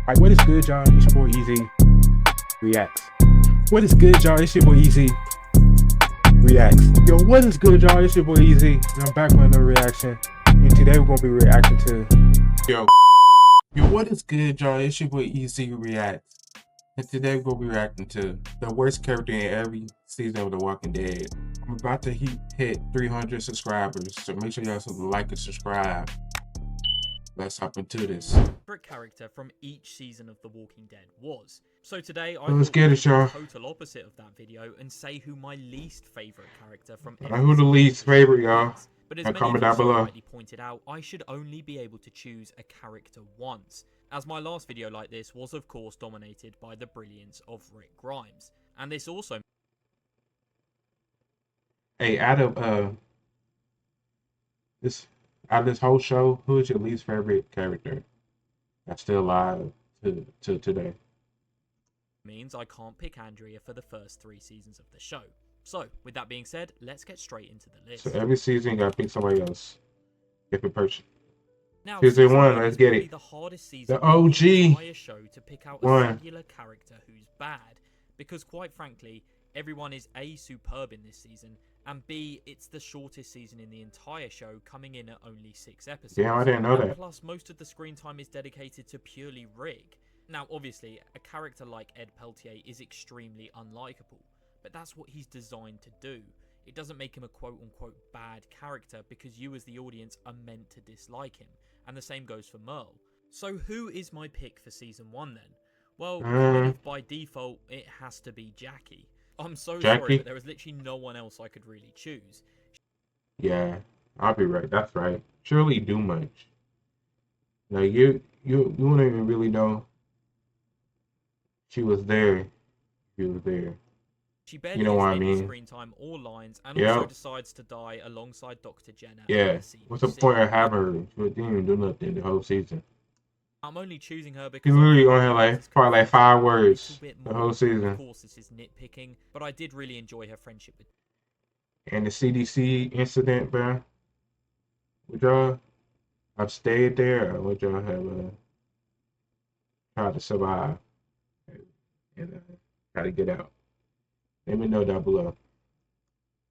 Alright, what is good, y'all? It's your boy EzReactz. What is good, y'all? It's your boy EzReactz. Yo, what is good, y'all? It's your boy Easy, and I'm back with another reaction. And today we're gonna be reacting to Yo, what is good, y'all? It's your boy EzReactz. And today we're gonna be reacting to the worst character in every season of The Walking Dead. I'm about to hit 300 subscribers, so make sure y'all like and subscribe. Let's hop into this. Favorite character from each season of The Walking Dead was. So today I Let's thought get we'd it, do y'all. the total opposite of that video and say who my least favorite character from Who the season least of the show favorite, y'all? is. But as Now many comment of you down so below. rightly pointed out, I should only be able to choose a character once, as my last video like this was of course dominated by the brilliance of Rick Grimes. And this also Hey, out of this whole show, who is your least favorite character that's still alive to today? means I can't pick Andrea for the first 3 seasons of the show. So, with that being said, let's get straight into the list. So every season you gotta pick somebody else. Different person. Now, Season 1, let's get it. The hardest season The OG of the entire show to pick out a one. singular character who's bad, because quite frankly, everyone is A, superb in this season, and B, it's the shortest season in the entire show, coming in at only 6 episodes. Damn, I didn't know and that. Plus, most of the screen time is dedicated to purely Rick. Now, obviously, a character like Ed Peltier is extremely unlikable, but that's what he's designed to do. It doesn't make him a quote-unquote bad character because you as the audience are meant to dislike him, and the same goes for Merle. So who is my pick for Season 1 then? Well, kind of by default, it has to be Jackie. I'm so sorry, but there is literally no one else I could really choose. Yeah, I'll be right. That's right. Surely do much. Like you wouldn't even really know she was there. She was there. She barely You know gets what I any mean? screen time or lines, and also decides to die alongside Dr. Jenna. Yeah. What's the point of having her? She didn't even do nothing the whole season. I'm only choosing her because She literally only had probably 5 words the whole season. Of course, this is nitpicking, but I did really enjoy her friendship with. And the CDC incident, bro. Would y'all have stayed there, or would y'all have tried to survive and try to get out? Let me know down below.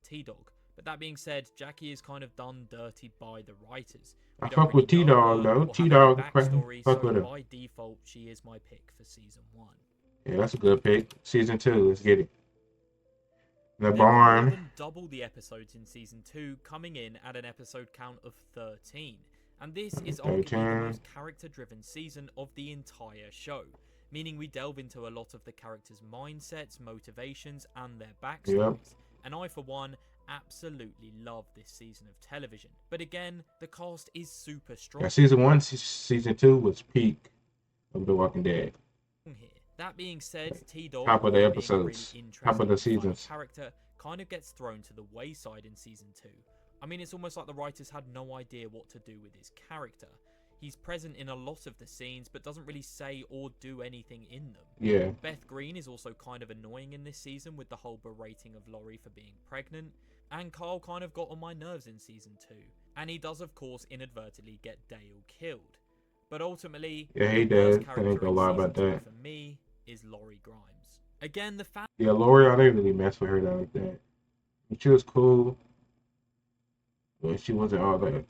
T-Dog. But that being said, Jackie is kind of done dirty by the writers. I fuck with T-Dog though. T-Dog, fuck with her. By default, she is my pick for Season 1. Yeah, that's a good pick. Season 2, let's get it. The There are more barn. than double the episodes in Season 2, coming in at an episode count of 13. And this is arguably the most character-driven season of the entire show, meaning we delve into a lot of the characters' mindsets, motivations, and their backstories. And I, for one, absolutely love this season of television. But again, the cast is super strong. Yeah, Season 1, Season 2 was peak of The Walking Dead. Here. That being said, T-Dog, top of the episodes, really top of the seasons, character kind of gets thrown to the wayside in Season 2. I mean, it's almost like the writers had no idea what to do with his character. He's present in a lot of the scenes, but doesn't really say or do anything in them. Yeah. Beth Green is also kind of annoying in this season with the whole berating of Laurie for being pregnant. And Carl kind of got on my nerves in Season 2. And he does, of course, inadvertently get Dale killed. But ultimately, yeah, he does. I ain't gonna lie about that. For me, is Laurie Grimes. Again, the fan. Yeah, Laurie, I didn't really mess with her like that. She was cool, but she wasn't all that.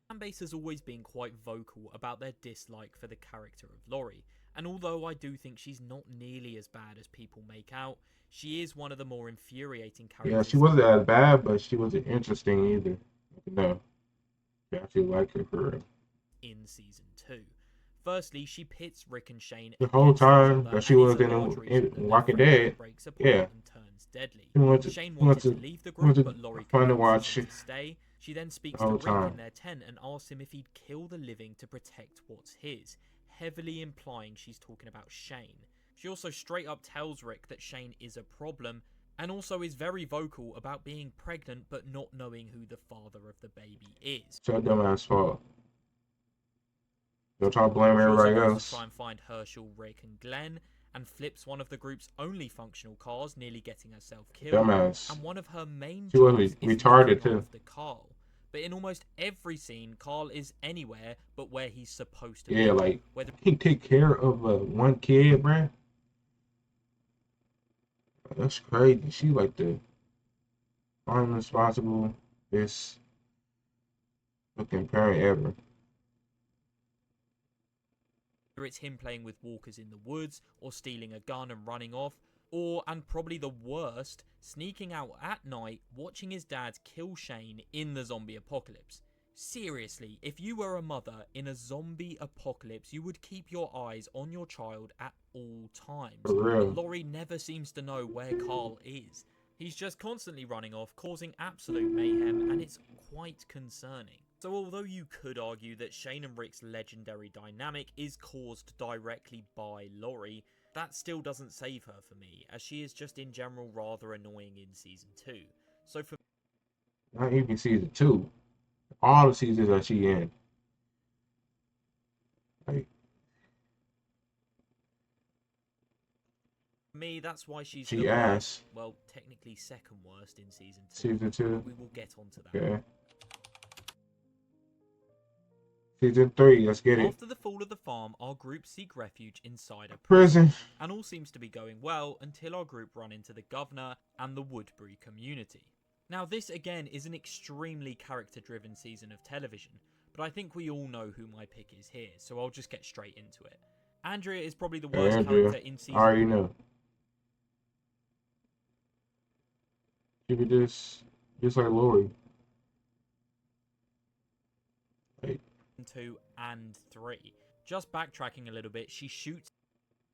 Fanbase has always been quite vocal about their dislike for the character of Laurie, and although I do think she's not nearly as bad as people make out, she is one of the more infuriating characters. Yeah, she wasn't as bad, but she wasn't interesting either. No, I actually like her for real. In Season 2. Firstly, she pits Rick and Shane the whole time that she was in Walking Dead. Yeah, and turns deadly. Shane wanted to leave the group, but Laurie convinces him to stay. She then speaks to Rick in their tent and asks him if he'd kill the living to protect what's his, heavily implying she's talking about Shane. She also straight up tells Rick that Shane is a problem, and also is very vocal about being pregnant but not knowing who the father of the baby is. So dumbass fault. Don't try to blame everybody else. Try and find Herschel, Rick, and Glenn, and flips one of the group's only functional cars, nearly getting herself killed. Dumbass. And one of her main she was retarded too. The Carl. But in almost every scene, Carl is anywhere but where he's supposed to be. Yeah, like, Whether he take care of one kid, bruh. That's crazy. She like the unresponsible, best looking parent ever. it's him playing with walkers in the woods, or stealing a gun and running off, or, and probably the worst, sneaking out at night, watching his dad kill Shane in the zombie apocalypse. Seriously, if you were a mother in a zombie apocalypse, you would keep your eyes on your child at all times. For real. But Laurie never seems to know where Carl is. He's just constantly running off, causing absolute mayhem, and it's quite concerning. So although you could argue that Shane and Rick's legendary dynamic is caused directly by Laurie, that still doesn't save her for me, as she is just in general rather annoying in Season 2. So for Not even Season 2. All the seasons that she in. Like, me, that's why she's she the ass. worst, well, technically second worst in Season 2. Season 2. We will get onto that. Okay. Season 3, let's get it. After the fall of the farm, our group seek refuge inside a Prison. and all seems to be going well until our group run into the governor and the Woodbury community. Now this again is an extremely character-driven season of television, but I think we all know who my pick is here, so I'll just get straight into it. Andrea is probably the worst character in season. I already know. She be just like Laurie. Like 2 and 3. Just backtracking a little bit, she shoots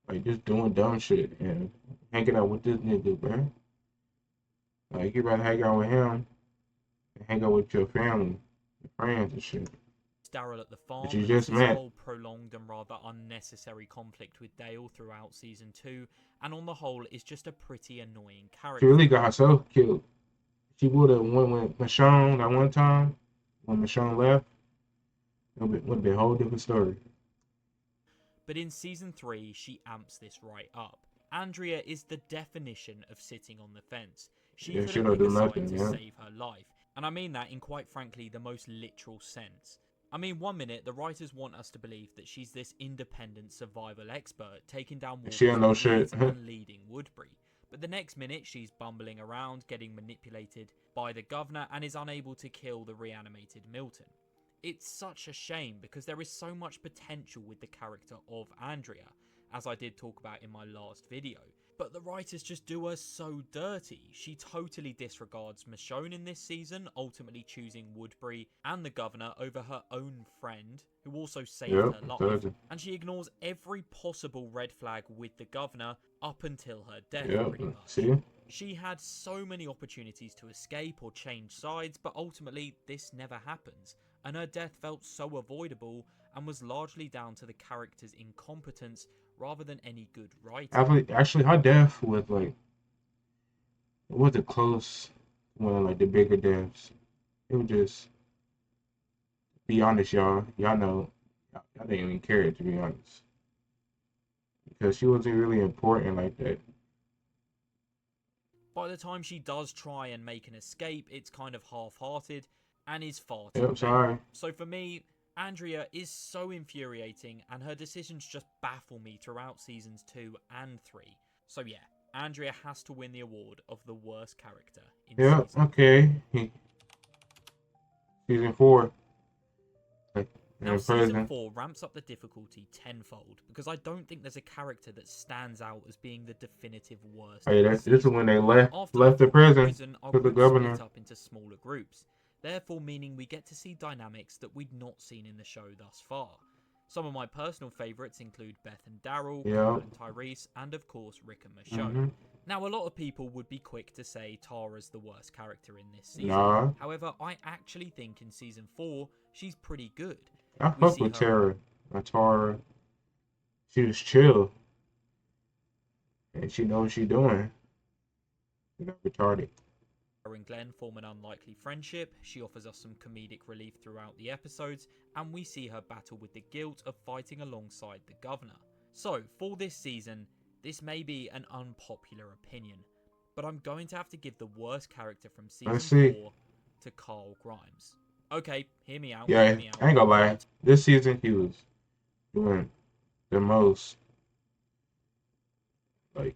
like just doing dumb shit and hanging out with this nigga, bro. Like you better hang out with him and hang out with your family, your friends and shit. Daryl at the farm. But you just this met. whole prolonged and rather unnecessary conflict with Dale throughout season 2, and on the whole is just a pretty annoying character. She really got herself killed. She would have went with Michonne that one time when Michonne left. It would have been a whole different story. But in season 3, she amps this right up. Andrea is the definition of sitting on the fence. She couldn't pick a side to save her life. And I mean that in quite frankly the most literal sense. I mean, one minute the writers want us to believe that she's this independent survival expert taking down walls and leading Woodbury. But the next minute she's bumbling around, getting manipulated by the governor and is unable to kill the reanimated Milton. It's such a shame because there is so much potential with the character of Andrea, as I did talk about in my last video. But the writers just do her so dirty. She totally disregards Michonne in this season, ultimately choosing Woodbury and the governor over her own friend, who also saved her life. And she ignores every possible red flag with the governor up until her death, pretty much. See? She had so many opportunities to escape or change sides, but ultimately this never happens. And her death felt so avoidable and was largely down to the character's incompetence rather than any good writing. Actually, her death was like, it wasn't close to one of like the bigger deaths. It was just, be honest, y'all know, I didn't even care, to be honest, because she wasn't really important like that. By the time she does try and make an escape, it's kind of half-hearted and is far too late. So for me, Andrea is so infuriating and her decisions just baffle me throughout seasons 2 and 3. So yeah, Andrea has to win the award of the worst character in season. Okay. Season 4. Now season 4 ramps up the difficulty tenfold because I don't think there's a character that stands out as being the definitive worst. Hey, this is when they left the prison to the governor. Split up into smaller groups, therefore meaning we get to see dynamics that we'd not seen in the show thus far. Some of my personal favourites include Beth and Daryl, Carl and Tyrese, and of course Rick and Michonne. Now a lot of people would be quick to say Tara's the worst character in this season. However, I actually think in season 4 she's pretty good. I fuck with Tara. Tara, she was chill. And she knows what she's doing. She's not retarded. Her and Glenn form an unlikely friendship, she offers us some comedic relief throughout the episodes, and we see her battle with the guilt of fighting alongside the governor. So, for this season, this may be an unpopular opinion, but I'm going to have to give the worst character from season 4 to Carl Grimes. Okay, hear me out, Yeah, hear me out. I ain't gonna lie. Carl This season he was doing the most. Like,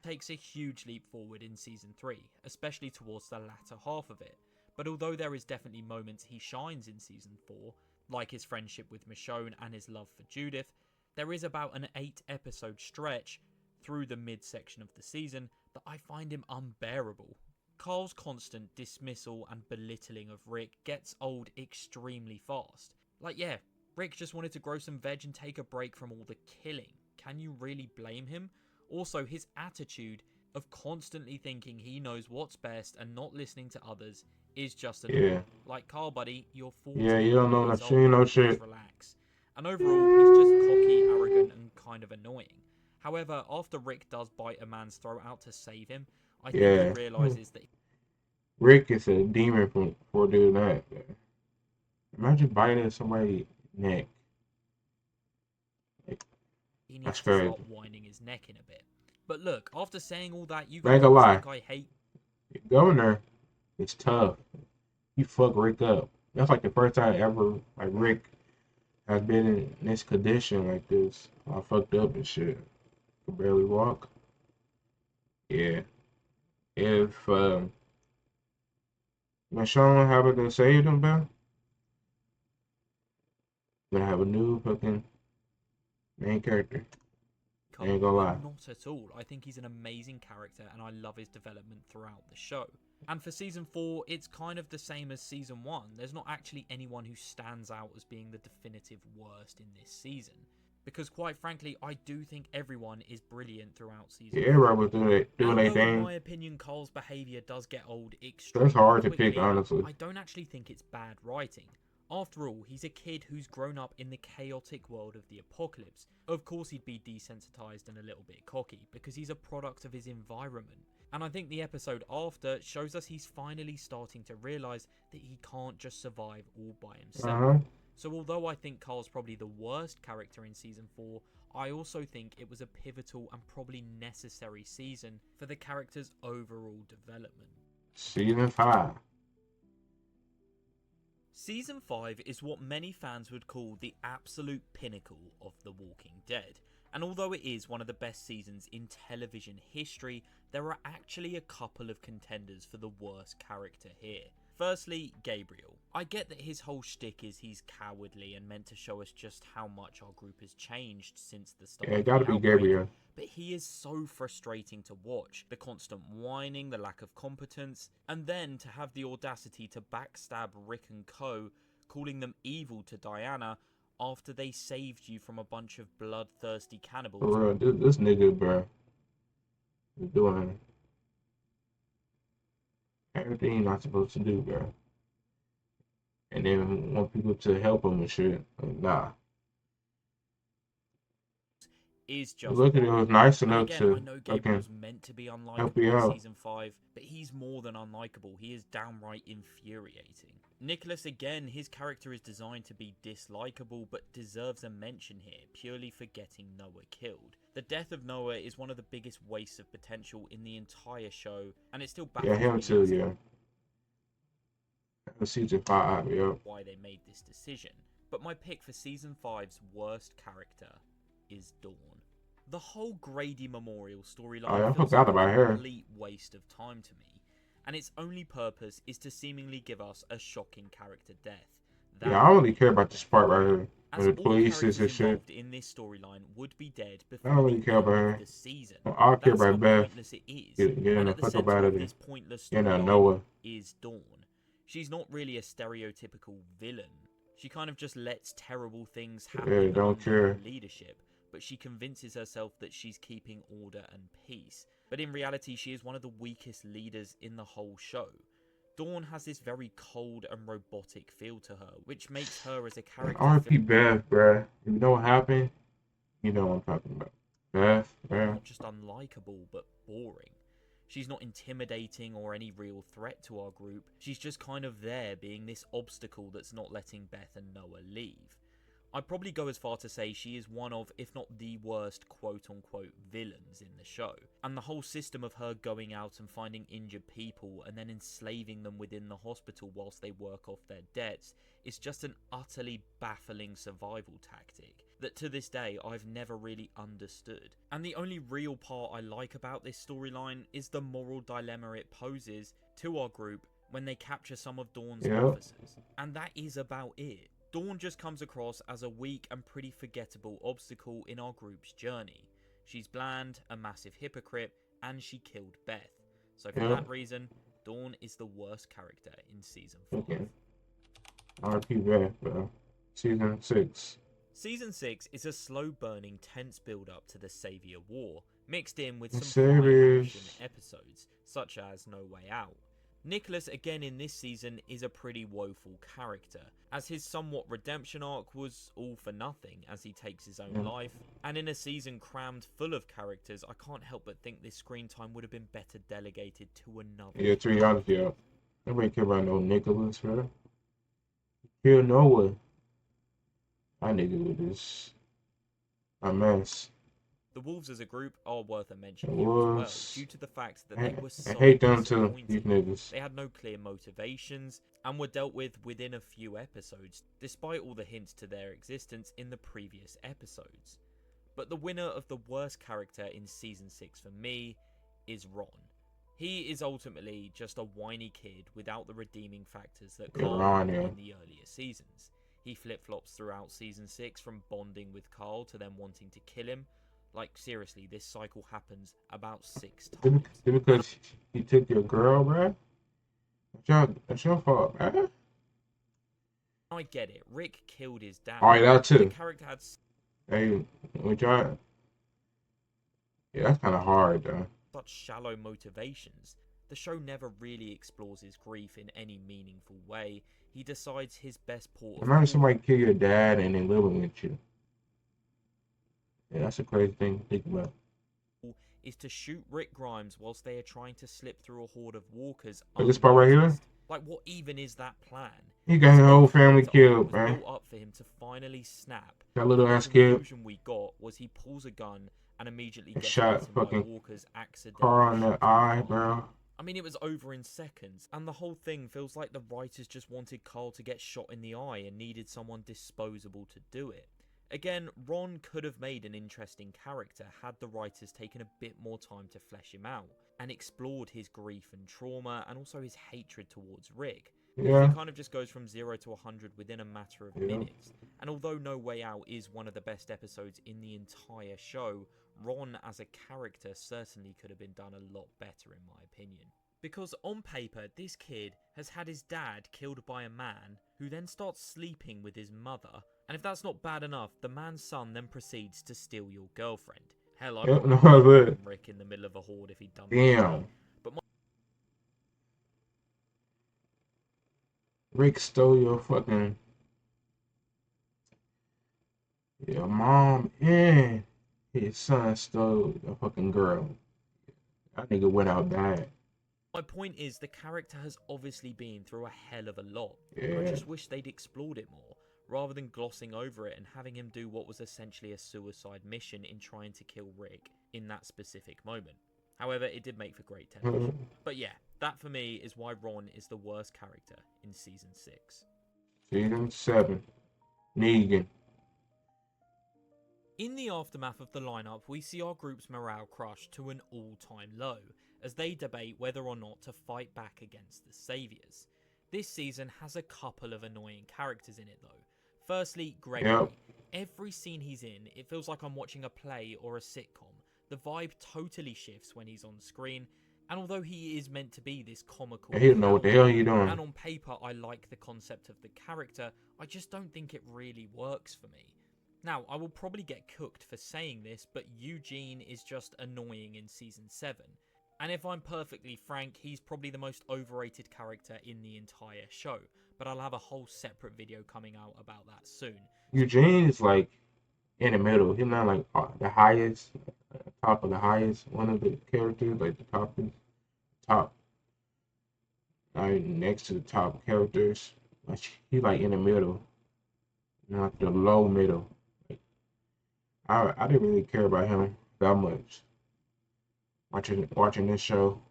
takes a huge leap forward in Season 3, especially towards the latter half of it. But although there is definitely moments he shines in Season 4, like his friendship with Michonne and his love for Judith, there is about an 8-episode stretch through the mid-section of the season that I find him unbearable. Carl's constant dismissal and belittling of Rick gets old extremely fast. Like, yeah, Rick just wanted to grow some veg and take a break from all the killing. Can you really blame him? Also, his attitude of constantly thinking he knows what's best and not listening to others is just annoying. yeah, Like, Carl, buddy, you're 14 yeah, you don't know years that old. shit, no Please shit. relax. And overall, he's just cocky, arrogant, and kind of annoying. However, after Rick does bite a man's throat out to save him, I think he Yeah, realizes that Rick is a demon for doing that. Imagine biting somebody's neck. Like, he that's needs to crazy. start winding his neck in a bit. But look, after saying all that, you I ain't guys gonna must lie. think I hate Governor is tough. He fucked Rick up. That's like the first time ever like Rick has been in this condition like this. I fucked up and shit. Could barely walk. Yeah. If Michonne happened to save him, bro, gonna have a new fucking main character. I Carl, ain't gonna but lie. not at all. I think he's an amazing character and I love his development throughout the show. And for Season 4, it's kind of the same as Season 1. There's not actually anyone who stands out as being the definitive worst in this season. Because quite frankly, I do think everyone is brilliant throughout Season Yeah, 4. everybody was And doing their although in thing. my opinion Carl's behaviour does get old That's extremely hard to pick, quickly, honestly. I don't actually think it's bad writing. After all, he's a kid who's grown up in the chaotic world of the apocalypse. Of course he'd be desensitized and a little bit cocky, because he's a product of his environment. And I think the episode after shows us he's finally starting to realise that he can't just survive all by himself. So although I think Carl's probably the worst character in Season 4, I also think it was a pivotal and probably necessary season for the character's overall development. Season 5. Season 5 is what many fans would call the absolute pinnacle of The Walking Dead, and although it is one of the best seasons in television history, there are actually a couple of contenders for the worst character here. Firstly, Gabriel. I get that his whole shtick is he's cowardly and meant to show us just how much our group has changed since the start Yeah, it of gotta the be outbreak. Gabriel. But he is so frustrating to watch. The constant whining, the lack of competence, and then to have the audacity to backstab Rick and co, calling them evil to Diana after they saved you from a bunch of bloodthirsty cannibals. For real, this nigga, bro, is doing everything he's not supposed to do, bro. And then want people to help him and shit. Like, nah. Is just Look at it, was nice and enough again, I to know fucking Gabriel's meant to be help unlikable you in out. Season 5, but he's more than unlikable. He is downright infuriating. Nicholas, again, his character is designed to be dislikable, but deserves a mention here, purely for getting Noah killed. The death of Noah is one of the biggest wastes of potential in the entire show, and it still Yeah, baffles him me too, as yeah. Season 5, yeah. why they made this decision. But my pick for Season 5's worst character is Dawn. The whole Grady Memorial storyline Oh, yeah, I feels forgot like about a her. complete waste of time to me, and its only purpose is to seemingly give us a shocking character death. Yeah, I don't really care about this part right here. As With the all police characters and shit. involved in this storyline would be dead I before don't the really care end about of her. the season. I care That's about how Beth. pointless it is. Getting And the at the fuck up center out of of there. this pointless You know, storyline Noah. is Dawn. She's not really a stereotypical villain. She kind of just lets terrible things happen Yeah, don't under care. her leadership, but she convinces herself that she's keeping order and peace. But in reality, she is one of the weakest leaders in the whole show. Dawn has this very cold and robotic feel to her, which makes her as a character R.P. Beth, bruh. You know what happened? You know what I'm talking about. Beth, bruh. not just unlikable, but boring. She's not intimidating or any real threat to our group. She's just kind of there, being this obstacle that's not letting Beth and Noah leave. I'd probably go as far to say she is one of, if not the worst quote-unquote villains in the show. And the whole system of her going out and finding injured people and then enslaving them within the hospital whilst they work off their debts is just an utterly baffling survival tactic that to this day I've never really understood. And the only real part I like about this storyline is the moral dilemma it poses to our group when they capture some of Dawn's officers. And that is about it. Dawn just comes across as a weak and pretty forgettable obstacle in our group's journey. She's bland, a massive hypocrite, and she killed Beth. So for that reason, Dawn is the worst character in Season 5. Okay. RP Beth, bro. Season 6. Season 6 is a slow-burning, tense build-up to the Savior War, mixed in with some high action episodes, such as No Way Out. Nicholas again in this season is a pretty woeful character, as his somewhat redemption arc was all for nothing as he takes his own life, and in a season crammed full of characters, I can't help but think this screen time would have been better delegated to another. Yeah, to be honest, yeah. Nobody care about no Nicholas, bro. Kill Noah. That nigga was just a mess. The Wolves as a group are worth a mention here as well, due to the fact that they were so I hate them too, these niggas. They had no clear motivations, and were dealt with within a few episodes, despite all the hints to their existence in the previous episodes. But the winner of the worst character in Season 6 for me is Ron. He is ultimately just a whiny kid without the redeeming factors that Carl had in the earlier seasons. He flip-flops throughout Season 6 from bonding with Carl to then wanting to kill him. Like, seriously, this cycle happens about 6 times. Because he took your girl, bro? That's your fault, bro. I get it. Rick killed his dad. Oh, yeah, that too. The character had... Hey, we try... Yeah, that's kind of hard, though. Such shallow motivations. The show never really explores his grief in any meaningful way. He decides his best port of... Imagine somebody kill your dad and then living with you. Yeah, that's a crazy thing to think about. Is to shoot Rick Grimes whilst they are trying to slip through a horde of walkers. Like this part right here? Like, what even is that plan? He got his whole family killed, man. Built up for him to finally snap. That little ass kid. The conclusion we got was he pulls a gun and immediately gets shot fucking walkers accidentally. Car on the eye, bro. I mean, it was over in seconds, and the whole thing feels like the writers just wanted Carl to get shot in the eye and needed someone disposable to do it. Again, Ron could have made an interesting character had the writers taken a bit more time to flesh him out, and explored his grief and trauma, and also his hatred towards Rick. Yeah. He kind of just goes from 0 to 100 within a matter of minutes, and although No Way Out is one of the best episodes in the entire show, Ron as a character certainly could have been done a lot better in my opinion. Because on paper, this kid has had his dad killed by a man who then starts sleeping with his mother, and if that's not bad enough, the man's son then proceeds to steal your girlfriend. Hell, I would have Rick in the middle of a horde if he'd done that. Damn. But Rick stole your fucking... Your mom and his son stole the fucking girl. That nigga went out bad. My point is, the character has obviously been through a hell of a lot. Yeah. I just wish they'd explored it more, rather than glossing over it and having him do what was essentially a suicide mission in trying to kill Rick in that specific moment. However, it did make for great television. But yeah, that for me is why Ron is the worst character in Season 6. Season 7. Negan. In the aftermath of the lineup, we see our group's morale crushed to an all-time low, as they debate whether or not to fight back against the Saviors. This season has a couple of annoying characters in it though. Firstly, Gregory. Yep. Every scene he's in, it feels like I'm watching a play or a sitcom. The vibe totally shifts when he's on screen, and although he is meant to be this comical... He don't know what the hell you doing. And on paper I like the concept of the character, I just don't think it really works for me. Now, I will probably get cooked for saying this, but Eugene is just annoying in Season 7. And if I'm perfectly frank, he's probably the most overrated character in the entire show. But I'll have a whole separate video coming out about that soon. Eugene is like in the middle. He's not like the highest, top of the highest one of the characters, like the top, like next to the top characters. Like, he like in the middle. You know, like the low middle. Like, I didn't really care about him that much watching this show.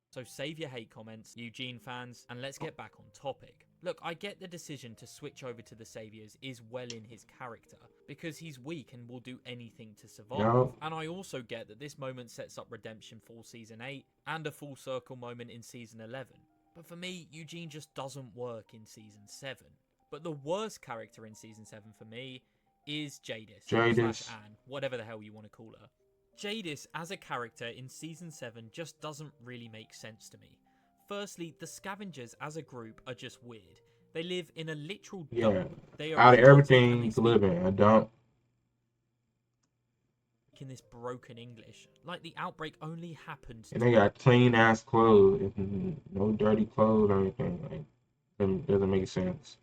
So save your hate comments, Eugene fans, and let's get back on topic. Look, I get the decision to switch over to the Saviors is well in his character, because he's weak and will do anything to survive. Yup. And I also get that this moment sets up redemption for Season 8, and a full circle moment in Season 11. But for me, Eugene just doesn't work in Season 7. But the worst character in Season 7 for me is Jadis, Jadis. / Anne, whatever the hell you want to call her. Jadis as a character in Season 7 just doesn't really make sense to me. Firstly, the scavengers as a group are just weird. They live in a literal dump. Yeah. They are Out of robotic everything and they you can speak live in, a dump. in this broken English. Like the outbreak only happened And they got clean ass clothes, no dirty clothes or anything. Like, doesn't make sense.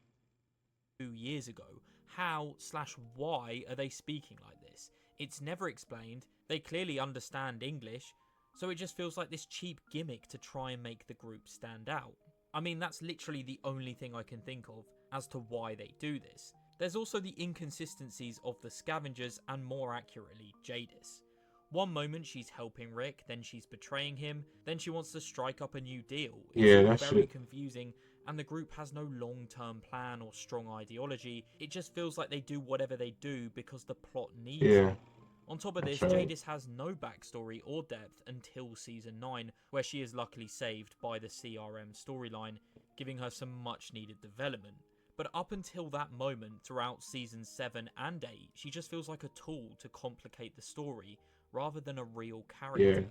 2 years ago. How / why are they speaking like this? It's never explained. They clearly understand English, so it just feels like this cheap gimmick to try and make the group stand out. I mean, that's literally the only thing I can think of as to why they do this. There's also the inconsistencies of the scavengers and, more accurately, Jadis. One moment she's helping Rick, then she's betraying him, then she wants to strike up a new deal. It's all That's very shit. confusing, and the group has no long-term plan or strong ideology. It just feels like they do whatever they do because the plot needs Yeah. it. On top of this, That's right. Jadis has no backstory or depth until Season 9, where she is luckily saved by the CRM storyline, giving her some much needed development. But up until that moment, throughout Seasons 7 and 8, she just feels like a tool to complicate the story, rather than a real character. Yeah.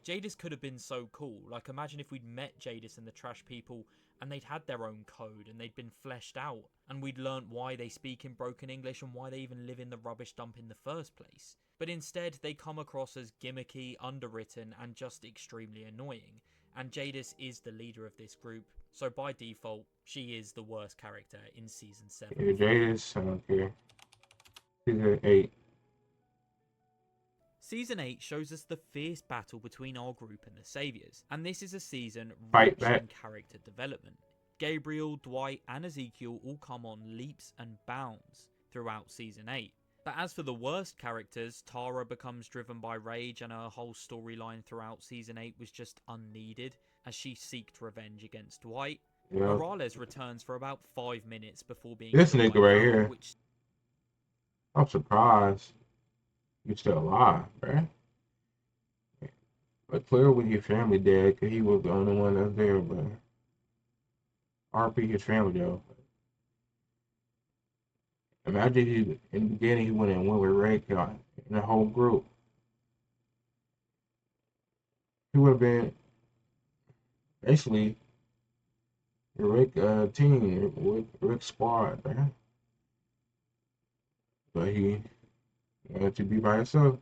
Jadis could have been so cool. Like, imagine if we'd met Jadis and the Trash People, and they'd had their own code, and they'd been fleshed out, and we'd learnt why they speak in broken English and why they even live in the rubbish dump in the first place. But instead, they come across as gimmicky, underwritten, and just extremely annoying. And Jadis is the leader of this group, so by default, she is the worst character in Season 7. Yeah, Jadis, I don't care. Season 8. Season 8 shows us the fierce battle between our group and the Saviors, and this is a season Fight rich back. in character development. Gabriel, Dwight, and Ezekiel all come on leaps and bounds throughout Season 8. But as for the worst characters, Tara becomes driven by rage, and her whole storyline throughout Season 8 was just unneeded, as she seeked revenge against Dwight. Yeah. Morales returns for about 5 minutes before being This killed nigga by right Val, here. which I'm surprised you're still alive, bruh. But clear with your family dead, cause he was the only one that's there, but RP his family though. Imagine he in the beginning he went with Ray in the whole group. He would have been basically the Rick team with Rick squad, bruh. But he wanted to be by himself.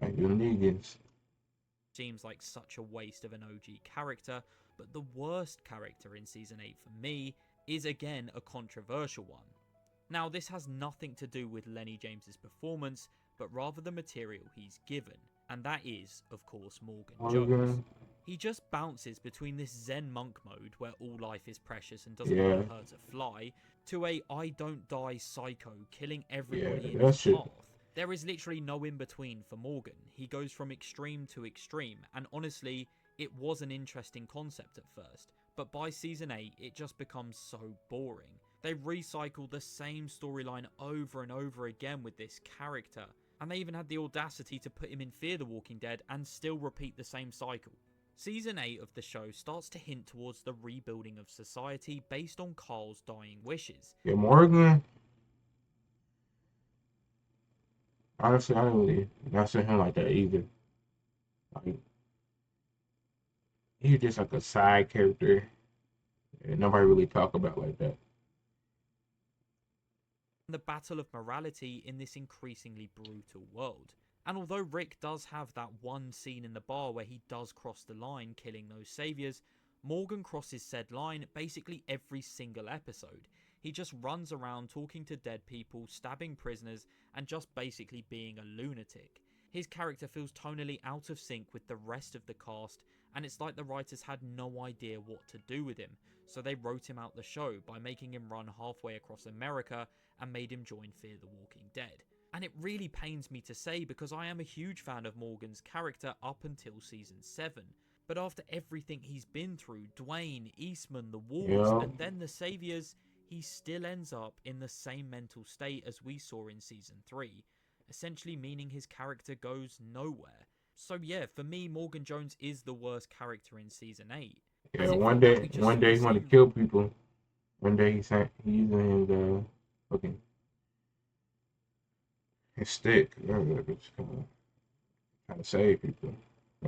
Like the Negans. seems like such a waste of an OG character, but the worst character in Season 8 for me is again a controversial one. Now, this has nothing to do with Lenny James's performance, but rather the material he's given, and that is, of course, Morgan Jones. He just bounces between this Zen monk mode, where all life is precious and doesn't want to hurt a fly, to a I don't die psycho killing everybody in his path. There is literally no in between for Morgan. He goes from extreme to extreme, and honestly, it was an interesting concept at first, but by Season 8, it just becomes so boring. They recycle the same storyline over and over again with this character, and they even had the audacity to put him in Fear the Walking Dead and still repeat the same cycle. Season 8 of the show starts to hint towards the rebuilding of society based on Carl's dying wishes. Yeah, Morgan. Honestly, I didn't really not see him like that either. Like, he's just like a side character, and nobody really talk about like that. The battle of morality in this increasingly brutal world. And although Rick does have that one scene in the bar where he does cross the line killing those saviors, Morgan crosses said line basically every single episode. He just runs around talking to dead people, stabbing prisoners, and just basically being a lunatic. His character feels tonally out of sync with the rest of the cast, and it's like the writers had no idea what to do with him, so they wrote him out the show by making him run halfway across America and made him join Fear the Walking Dead. And it really pains me to say because I am a huge fan of Morgan's character up until season 7. But after everything he's been through, Dwayne, Eastman, the Wolves, and then the Saviors, he still ends up in the same mental state as we saw in season 3, essentially meaning his character goes nowhere. So yeah, for me, Morgan Jones is the worst character in season 8. Yeah, one day he want to kill people. One day he's using his fucking his stick. Trying to save people.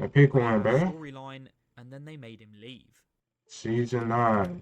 I pick one, man. Storyline, and then they made him leave. Season 9.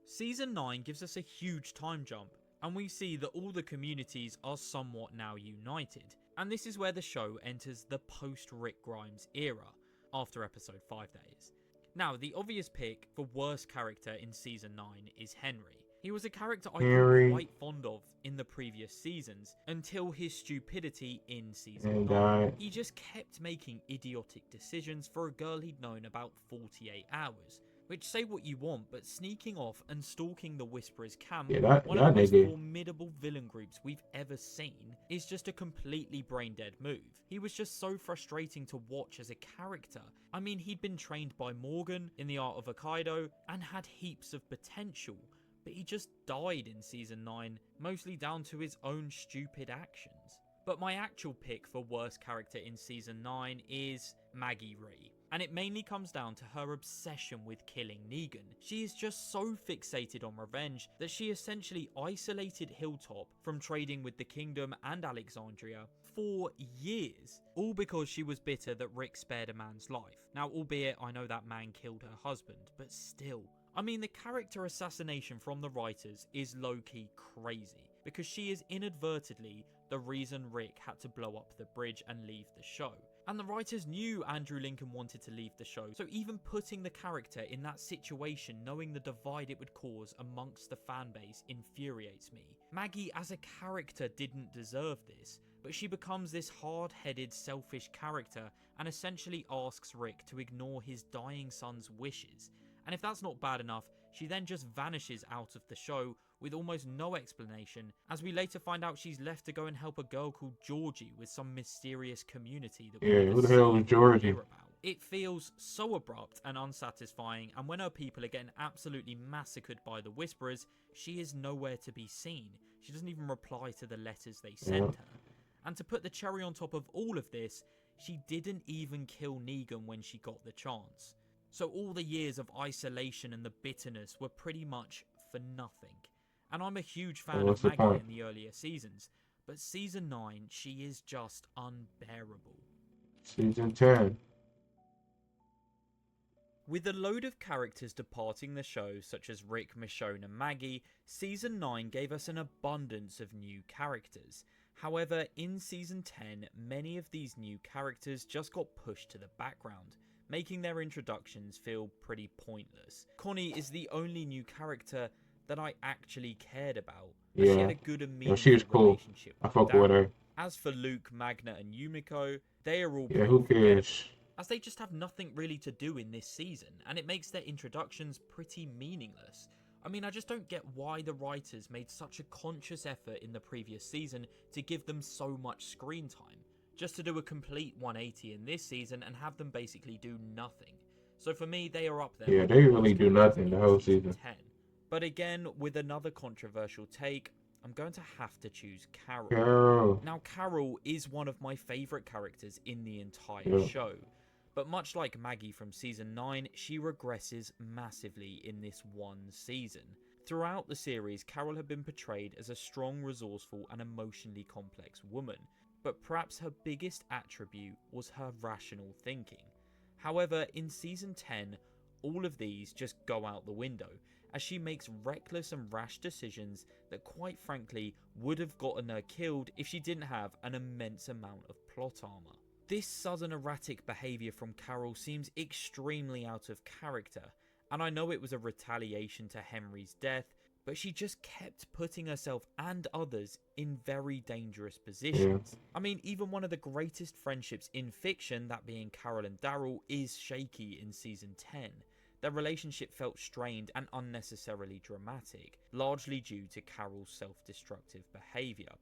Season 9 gives us a huge time jump, and we see that all the communities are somewhat now united. And this is where the show enters the post-Rick Grimes era, after episode 5 that is. Now, the obvious pick for worst character in season 9 is Henry. He was a character I grew quite fond of in the previous seasons, until his stupidity in season 9. He just kept making idiotic decisions for a girl he'd known about 48 hours. Which, say what you want, but sneaking off and stalking the Whisperers camp, one of the most formidable villain groups we've ever seen, is just a completely brain-dead move. He was just so frustrating to watch as a character. I mean, he'd been trained by Morgan in the art of Aikido, and had heaps of potential, but he just died in season 9, mostly down to his own stupid actions. But my actual pick for worst character in season 9 is Maggie Rhee. And it mainly comes down to her obsession with killing Negan. She is just so fixated on revenge that she essentially isolated Hilltop from trading with the Kingdom and Alexandria for years, all because she was bitter that Rick spared a man's life. Now, albeit I know that man killed her husband, but still. I mean, the character assassination from the writers is low-key crazy, because she is inadvertently the reason Rick had to blow up the bridge and leave the show. And the writers knew Andrew Lincoln wanted to leave the show, so even putting the character in that situation, knowing the divide it would cause amongst the fanbase, infuriates me. Maggie as a character didn't deserve this, but she becomes this hard-headed, selfish character and essentially asks Rick to ignore his dying son's wishes. And if that's not bad enough, she then just vanishes out of the show with almost no explanation, as we later find out she's left to go and help a girl called Georgie with some mysterious community that we who the hell is Georgie? Hear about. It feels so abrupt and unsatisfying, and when her people are getting absolutely massacred by the Whisperers, she is nowhere to be seen. She doesn't even reply to the letters they send her. And to put the cherry on top of all of this, she didn't even kill Negan when she got the chance. So all the years of isolation and the bitterness were pretty much for nothing. And I'm a huge fan of Maggie in the earlier seasons, but season 9, she is just unbearable. Season 10. With a load of characters departing the show, such as Rick, Michonne and Maggie, season 9 gave us an abundance of new characters. However, in season 10, many of these new characters just got pushed to the background, making their introductions feel pretty pointless. Connie is the only new character that I actually cared about. She had a good and meaningful she was cool. relationship I fuck with her. As for Luke, Magna and Yumiko, they are all who cares? As they just have nothing really to do in this season, and it makes their introductions pretty meaningless. I mean, I just don't get why the writers made such a conscious effort in the previous season to give them so much screen time, just to do a complete 180 in this season and have them basically do nothing. So for me, they are up there. Yeah, they really do nothing the whole season. 10. But again, with another controversial take, I'm going to have to choose Carol. Now, Carol is one of my favourite characters in the entire show. But much like Maggie from season 9, she regresses massively in this one season. Throughout the series, Carol had been portrayed as a strong, resourceful and emotionally complex woman, but perhaps her biggest attribute was her rational thinking. However, in season 10, all of these just go out the window, as she makes reckless and rash decisions that quite frankly would have gotten her killed if she didn't have an immense amount of plot armor. This sudden erratic behaviour from Carol seems extremely out of character, and I know it was a retaliation to Henry's death, but she just kept putting herself and others in very dangerous positions. I mean, even one of the greatest friendships in fiction, that being Carol and Daryl, is shaky in season 10. Their relationship felt strained and unnecessarily dramatic, largely due to Carol's self-destructive behaviour.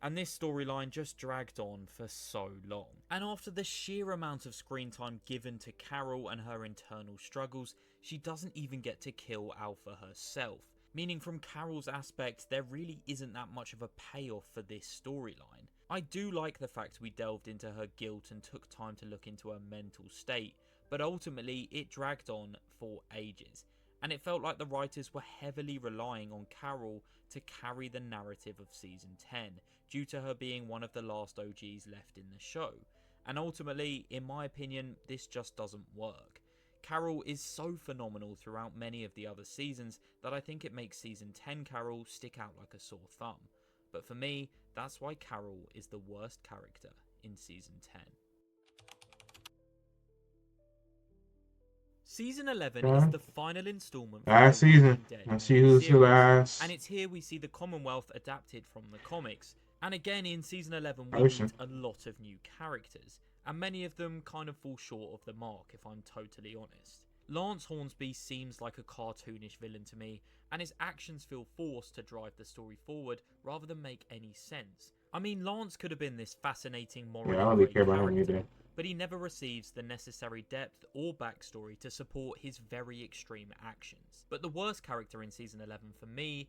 And this storyline just dragged on for so long. And after the sheer amount of screen time given to Carol and her internal struggles, she doesn't even get to kill Alpha herself. Meaning from Carol's aspect, there really isn't that much of a payoff for this storyline. I do like the fact we delved into her guilt and took time to look into her mental state, but ultimately it dragged on for ages. And it felt like the writers were heavily relying on Carol to carry the narrative of season 10, due to her being one of the last OGs left in the show. And ultimately, in my opinion, this just doesn't work. Carol is so phenomenal throughout many of the other seasons that I think it makes season 10 Carol stick out like a sore thumb. But for me, that's why Carol is the worst character in season 10. Season 11 is the final installment from last the season. Walking Dead Let's see who's the last. and it's here we see the Commonwealth adapted from the comics. And again, in season 11, we meet a lot of new characters, and many of them kind of fall short of the mark, if I'm totally honest. Lance Hornsby seems like a cartoonish villain to me, and his actions feel forced to drive the story forward rather than make any sense. I mean, Lance could have been this fascinating morally great character, but he never receives the necessary depth or backstory to support his very extreme actions. But the worst character in season 11 for me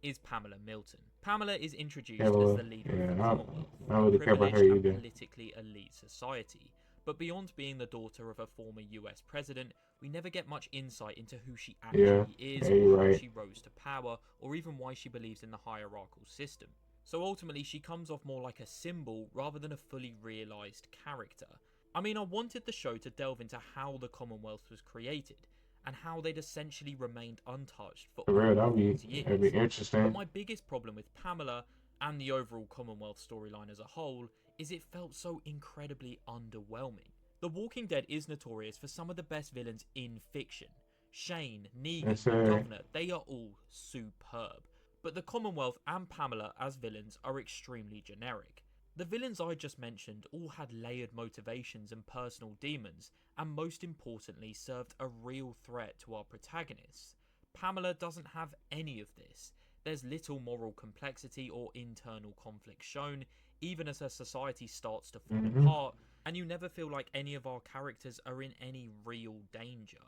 is Pamela Milton. Pamela is introduced as the leader of the Commonwealth, a privileged and politically elite society. But beyond being the daughter of a former US president, we never get much insight into who she actually is, or how she rose to power, or even why she believes in the hierarchical system. So ultimately, she comes off more like a symbol rather than a fully realised character. I mean, I wanted the show to delve into how the Commonwealth was created, and how they'd essentially remained untouched for all these years. That'd be interesting. But my biggest problem with Pamela, and the overall Commonwealth storyline as a whole, is it felt so incredibly underwhelming. The Walking Dead is notorious for some of the best villains in fiction. Shane, Negan, the Governor, they are all superb. But the Commonwealth and Pamela as villains are extremely generic. The villains I just mentioned all had layered motivations and personal demons, and most importantly served a real threat to our protagonists. Pamela doesn't have any of this. There's little moral complexity or internal conflict shown, even as her society starts to fall apart, and you never feel like any of our characters are in any real danger.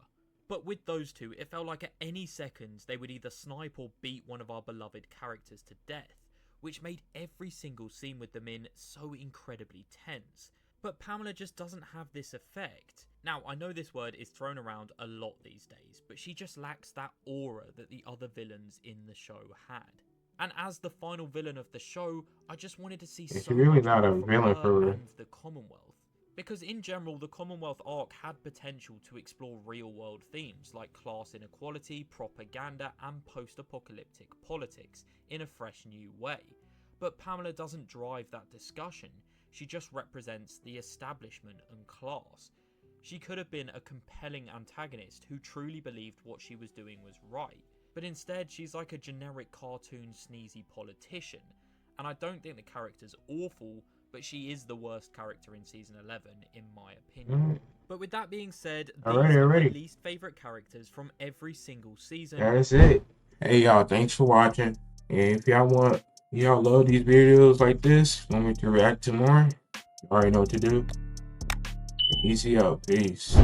But with those two, it felt like at any second they would either snipe or beat one of our beloved characters to death, which made every single scene with them in so incredibly tense. But Pamela just doesn't have this effect. Now, I know this word is thrown around a lot these days, but she just lacks that aura that the other villains in the show had. And as the final villain of the show, I just wanted to see so much more from her and the Commonwealth. Because in general, the Commonwealth arc had potential to explore real-world themes like class inequality, propaganda, and post-apocalyptic politics in a fresh new way. But Pamela doesn't drive that discussion, she just represents the establishment and class. She could have been a compelling antagonist who truly believed what she was doing was right, but instead she's like a generic cartoon sneezy politician, and I don't think the character's awful, but she is the worst character in season 11 in my opinion. But with that being said, these are my least favourite characters from every single season. That's it. Hey y'all, thanks for watching. And if y'all love these videos like this, want me to react to more, you already know what to do. Easy out. Peace.